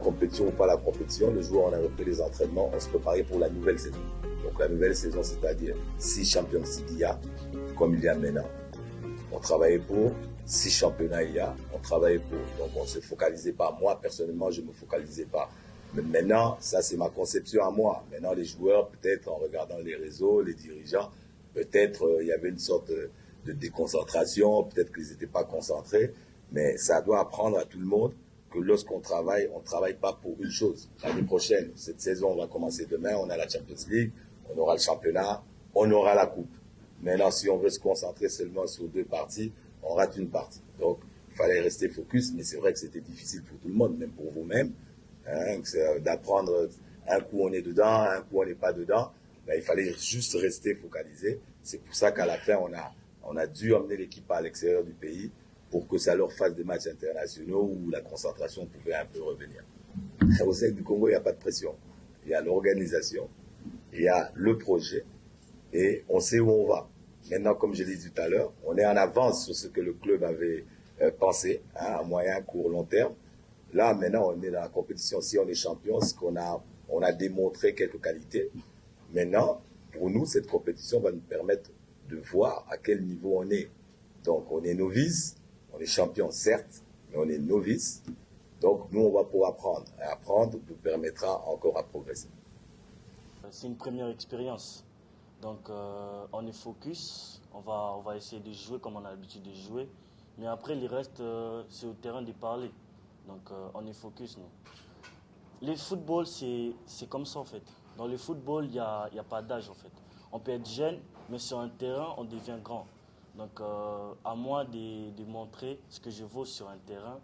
compétition ou pas la compétition, le jour où on a repris les entraînements, on se préparait pour la nouvelle saison. Donc la nouvelle saison, c'est-à-dire 6 Champions League il y a, comme il y a maintenant. On travaillait pour 6 championnats il y a, on travaillait pour. Donc on ne se focalisait pas. Moi, personnellement, je ne me focalisais pas. Mais maintenant, ça c'est ma conception à moi. Maintenant, les joueurs, peut-être en regardant les réseaux, les dirigeants, peut-être il y avait une sorte de déconcentration, peut-être qu'ils n'étaient pas concentrés. Mais ça doit apprendre à tout le monde que lorsqu'on travaille, on ne travaille pas pour une chose. L'année prochaine, cette saison, on va commencer demain, on a la Champions League, on aura le championnat, on aura la coupe. Maintenant, si on veut se concentrer seulement sur 2 parties, on rate une partie. Donc, il fallait rester focus, mais c'est vrai que c'était difficile pour tout le monde, même pour vous-même, hein, d'apprendre un coup on est dedans, un coup on n'est pas dedans. Ben, il fallait juste rester focalisé. C'est pour ça qu'à la fin, on a dû emmener l'équipe à l'extérieur du pays pour que ça leur fasse des matchs internationaux où la concentration pouvait un peu revenir. Au sein du Congo, il n'y a pas de pression. Il y a l'organisation, il y a le projet, et on sait où on va. Maintenant, comme je l'ai dit tout à l'heure, on est en avance sur ce que le club avait pensé, hein, à moyen, court, long terme. Là, maintenant, on est dans la compétition. Si on est champion, on a démontré quelques qualités. Maintenant, pour nous, cette compétition va nous permettre de voir à quel niveau on est. Donc, on est novice, on est champion, certes, mais on est novice. Donc, nous, on va pouvoir apprendre. Et apprendre nous permettra encore à progresser. C'est une première expérience. Donc on est focus, on va essayer de jouer comme on a l'habitude de jouer. Mais après, le reste, c'est au terrain de parler. Donc on est focus, nous. Le football, c'est comme ça en fait. Dans le football, il y a pas d'âge en fait. On peut être jeune, mais sur un terrain, on devient grand. Donc à moi de montrer ce que je vaux sur un terrain.